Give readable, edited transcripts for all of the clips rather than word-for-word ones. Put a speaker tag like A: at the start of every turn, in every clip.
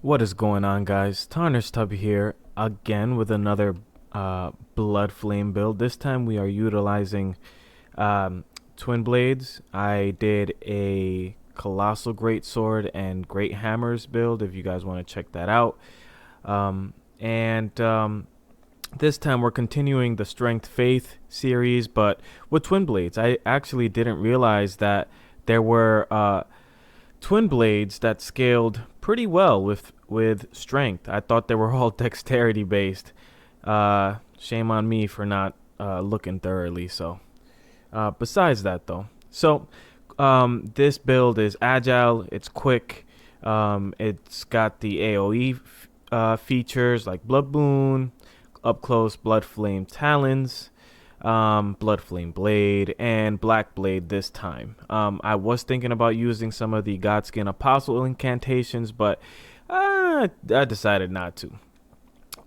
A: What is going on, guys? Tarnished Tub here again with another Bloodflame build. This time we are utilizing Twinblades. I did a Colossal Greatsword and Great Hammers build if you guys want to check that out. And this time we're continuing the Strength Faith series, but with Twinblades. I actually didn't realize that there were twin blades that scaled pretty well with strength. I thought they were all dexterity based. Shame on me for not looking thoroughly. So besides that though, this build is agile, it's quick, it's got the AoE features like Blood Boon, up close Bloodflame Talons, Bloodflame Blade, and Black Blade this time. I was thinking about using some of the Godskin Apostle incantations, but I decided not to.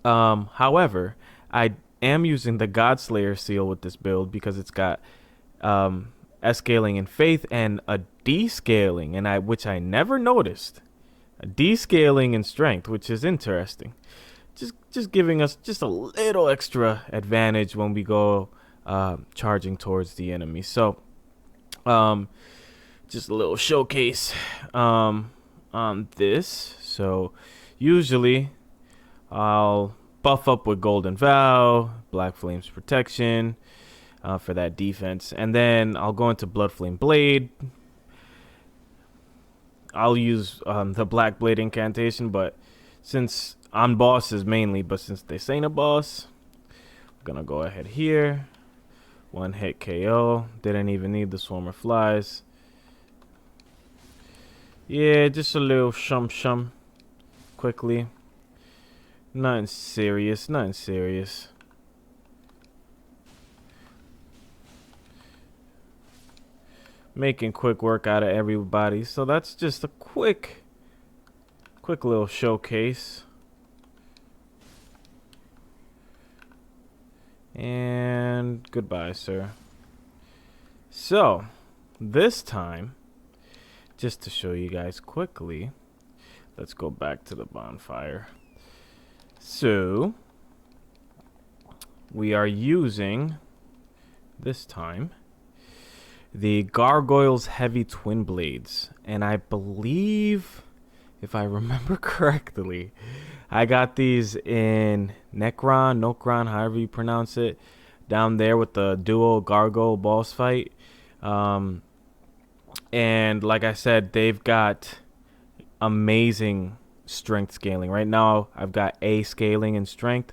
A: However, I am using the Godslayer seal with this build because it's got S-scaling in faith and a D-scaling, which I never noticed. A D-scaling in strength, which is interesting. Just giving us just a little extra advantage when we go charging towards the enemy. So just a little showcase on this. So usually I'll buff up with Golden Vow, Black Flame's protection for that defense, and then I'll go into Bloodflame Blade. I'll use the Black Blade incantation, but since on bosses mainly, but since this ain't a boss, I'm gonna go ahead here. One hit KO. Didn't even need the Swarm of Flies. Yeah, just a little shum quickly. Nothing serious, nothing serious. Making quick work out of everybody. So that's just a quick little showcase. And goodbye, sir. So this time, just to show you guys quickly, let's go back to the bonfire. So we are using this time the Gargoyle's Heavy Twinblades, and I believe, if I remember correctly, I got these in Nokron, however you pronounce it, down there with the dual Gargoyle boss fight. And like I said, they've got amazing strength scaling. Right now, I've got A scaling in strength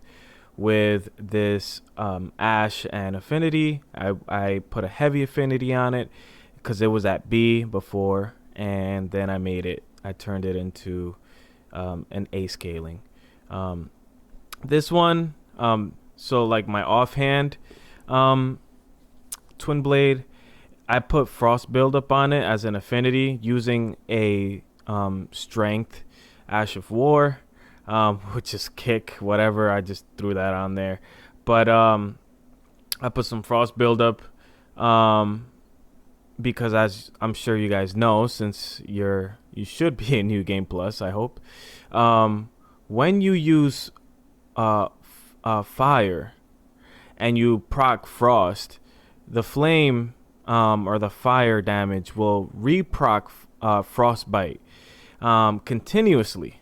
A: with this Ash and Affinity. I put a heavy affinity on it because it was at B before, and then I turned it into an A scaling. This one, so like my offhand twin blade, I put frost buildup on it as an affinity using a strength Ash of War, which is kick, whatever. I just threw that on there, but I put some frost buildup because, as I'm sure you guys know, since you should be in New Game Plus, I hope, when you use fire and you proc frost, the flame or the fire damage will reproc frostbite continuously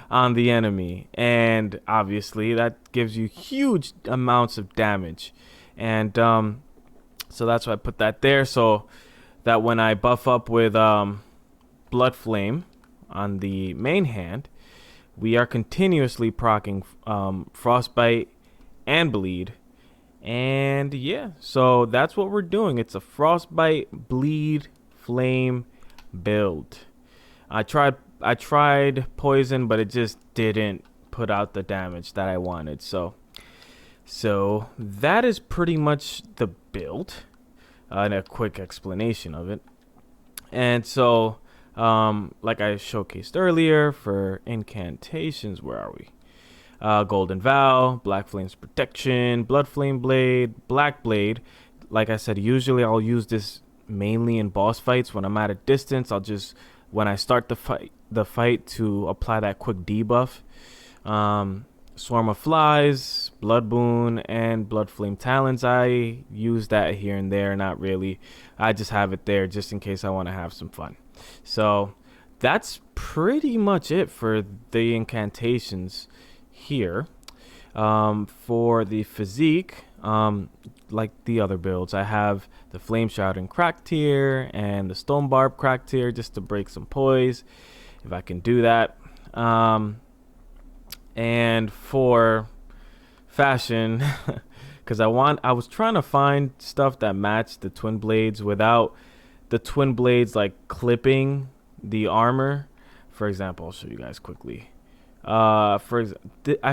A: on the enemy, and obviously that gives you huge amounts of damage. And so that's why I put that there, so that when I buff up with Bloodflame on the main hand, we are continuously proccing frostbite and bleed. And yeah, so that's what we're doing. It's a frostbite, bleed, flame build. I tried poison, but it just didn't put out the damage that I wanted. So that is pretty much the build, and a quick explanation of it. And so like I showcased earlier, for incantations, where are we? Golden Vow, Black Flame's protection, Bloodflame Blade, Black Blade. Like I said, usually I'll use this mainly in boss fights. When I'm at a distance, I'll just when I start the fight to apply that quick debuff. Swarm of Flies, Blood Boon, and Bloodflame Talons. I use that here and there, not really. I just have it there just in case I want to have some fun. So that's pretty much it for the incantations here. For the physique, like the other builds, I have the Flame Shroud and Crack tier and the Stone Barb Crack tier just to break some poise, if I can do that. And for fashion, because I was trying to find stuff that matched the Twinblades without the Twinblades like clipping the armor. For example, I'll show you guys quickly. I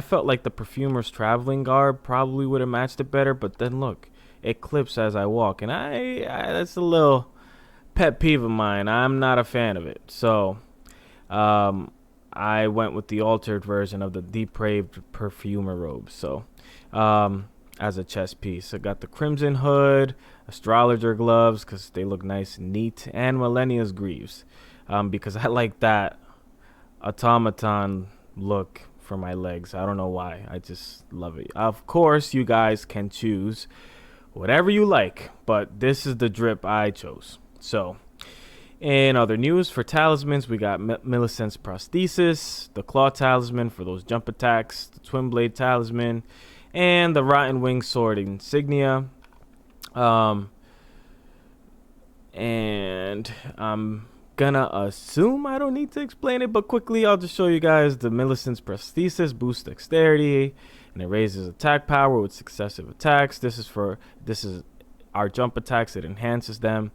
A: felt like the Perfumer's traveling garb probably would have matched it better, but then look, it clips as I walk, and I that's a little pet peeve of mine. I'm not a fan of it. So I went with the altered version of the Depraved Perfumer robe. So as a chest piece, I got the Crimson Hood, Astrologer gloves because they look nice and neat, and Millennia's Greaves because I like that automaton look for my legs. I don't know why, I just love it. Of course you guys can choose whatever you like, but this is the drip I chose. So in other news, for talismans, we got Millicent's Prosthesis, the Claw Talisman for those jump attacks, the Twinblade Talisman, and the Rotten Wing Sword Insignia. And I'm gonna assume I don't need to explain it, but quickly I'll just show you guys the Millicent's Prosthesis boosts dexterity, and it raises attack power with successive attacks. This is our jump attacks. It enhances them.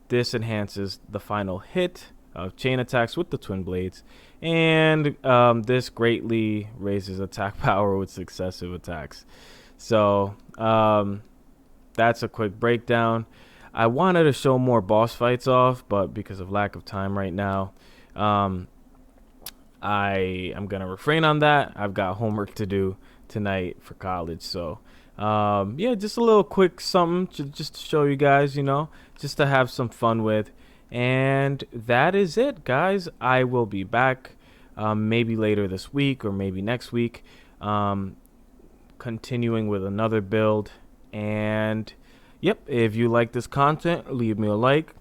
A: This enhances the final hit of chain attacks with the Twinblades, and this greatly raises attack power with successive attacks. So that's a quick breakdown. I wanted to show more boss fights off, but because of lack of time right now, I am gonna refrain on that. I've got homework to do tonight for college, so yeah, just a little quick something just to show you guys, just to have some fun with. And that is it, guys. I will be back maybe later this week or maybe next week, continuing with another build. And yep, if you like this content, leave me a like,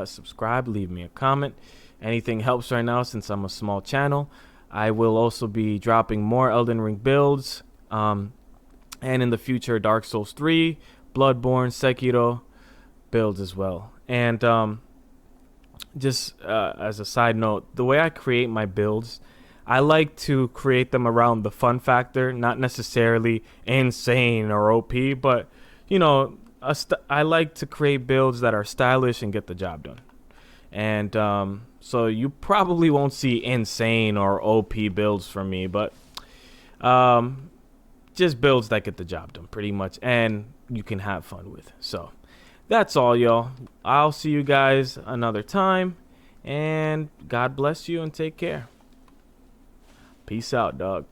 A: subscribe, leave me a comment. Anything helps right now since I'm a small channel. I will also be dropping more Elden Ring builds, and in the future Dark Souls 3, Bloodborne, Sekiro builds as well. And just as a side note, the way I create my builds, I like to create them around the fun factor, not necessarily insane or OP, but I like to create builds that are stylish and get the job done. And so you probably won't see insane or OP builds from me, but just builds that get the job done pretty much, and you can have fun with. So that's all, y'all. I'll see you guys another time, and God bless you and take care. Peace out, dog.